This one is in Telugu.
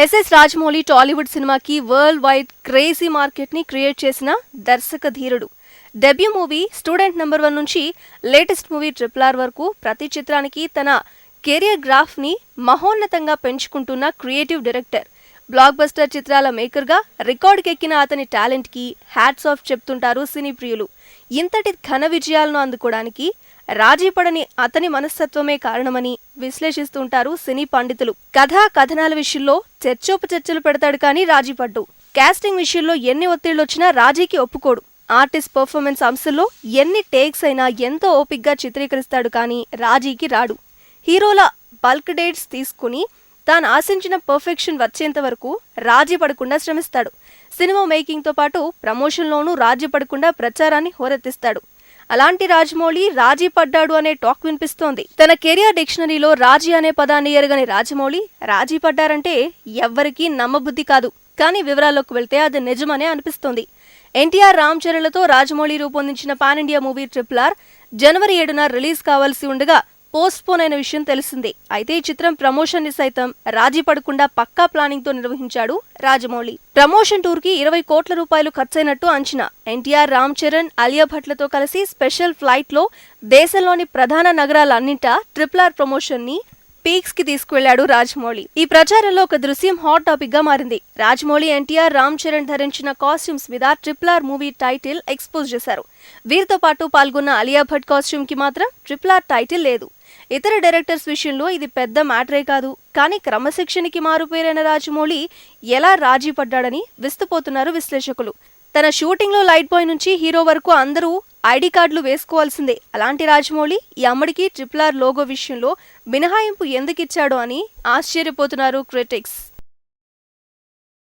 ఎస్ఎస్ రాజమౌళి టాలీవుడ్ సినిమాకి వరల్డ్ వైడ్ క్రేజీ మార్కెట్ ని క్రియేట్ చేసిన దర్శక ధీరుడు. డెబ్యూ మూవీ స్టూడెంట్ నెంబర్ 1 నుంచి లేటెస్ట్ మూవీ RRR వరకు ప్రతి చిత్రానికి తన కెరియర్ గ్రాఫ్ ని మహోన్నతంగా పెంచుకుంటున్న క్రియేటివ్ డైరెక్టర్. బ్లాక్ బస్టర్ చిత్రాల మేకర్ గా రికార్డుకెక్కిన అతని టాలెంట్ కి హ్యాట్స్ ఆఫ్ చెప్తుంటారు సినీ ప్రియులు. ఇంతటి ఘన విజయాలను అందుకోవడానికి రాజీపడని అతని మనస్తత్వమే కారణమని విశ్లేషిస్తుంటారు సినీ పండితులు. కథా కథనాల విషయంలో చర్చోపచర్చలు పెడతాడు కానీ రాజీపడ్డు. కాస్టింగ్ విషయంలో ఎన్ని ఒత్తిళ్లొచ్చినా రాజీకి ఒప్పుకోడు. ఆర్టిస్ట్ పర్ఫార్మెన్స్ అంశంలో ఎన్ని టేక్స్ అయినా ఎంతో ఓపిగ్గా చిత్రీకరిస్తాడు కానీ రాజీకి రాడు. హీరోల బల్క్ డేట్స్ తీసుకుని తాను ఆశించిన పర్ఫెక్షన్ వచ్చేంత వరకు రాజీ పడకుండా శ్రమిస్తాడు. సినిమా మేకింగ్తో పాటు ప్రమోషన్లోనూ రాజీ పడకుండా ప్రచారాన్ని హోరెత్తిస్తాడు. అలాంటి రాజమౌళి రాజీ పడ్డాడు అనే టాక్ వినిపిస్తోంది. తన కెరియర్ డిక్షనరీలో రాజీ అనే పదాన్ని ఎరగని రాజమౌళి రాజీ పడ్డారంటే ఎవ్వరికీ నమ్మబుద్ధి కాదు. కానీ వివరాల్లోకి వెళ్తే అది నిజమనే అనిపిస్తోంది. ఎన్టీఆర్ రామ్ చరణ్లతో రాజమౌళి రూపొందించిన పాన్ ఇండియా మూవీ RRR జనవరి 7న రిలీజ్ కావాల్సి ఉండగా పోస్ట్ పోన్ అయిన విషయం తెలిసిందే. అయితే ఈ చిత్రం ప్రమోషన్ ని సైతం రాజీ పడకుండా పక్కా ప్లానింగ్ తో నిర్వహించాడు రాజమౌళి. ప్రమోషన్ టూర్ కి 20 కోట్ల రూపాయలు ఖర్చైనట్టు అంచనా. ఎన్టీఆర్ రామ్ చరణ్ అలియా భట్లతో కలిసి స్పెషల్ ఫ్లైట్ లో దేశంలోని ప్రధాన నగరాలన్నింటా RRR ప్రమోషన్ ని పీక్స్ కి తీసుకువెళ్లాడు రాజమౌళి. ఈ ప్రచారంలో ఒక దృశ్యం హాట్ టాపిక్ గా మారింది. రాజమౌళి ఎన్టీఆర్ రామ్ చరణ్ ధరించిన కాస్ట్యూమ్స్ మీద RRR మూవీ టైటిల్ ఎక్స్పోజ్ చేశారు. వీరితో పాటు పాల్గొన్న అలియా భట్ కాస్ట్యూమ్ కి మాత్రం RRR టైటిల్ లేదు. ఇతర డైరెక్టర్స్ విషయంలో ఇది పెద్ద మ్యాటరే కాదు. కానీ క్రమశిక్షణకి మారుపేరైన రాజమౌళి ఎలా రాజీ పడ్డాడని విస్తుపోతున్నారు విశ్లేషకులు. తన షూటింగ్ లో లైట్ బాయ్ నుంచి హీరో వరకు అందరూ ఐడి కార్డులు వేసుకోవాల్సిందే. అలాంటి రాజమౌళి ఈ అమ్మడికి RRR లోగో విషయంలో మినహాయింపు ఎందుకిచ్చాడో అని ఆశ్చర్యపోతున్నారు క్రిటిక్స్.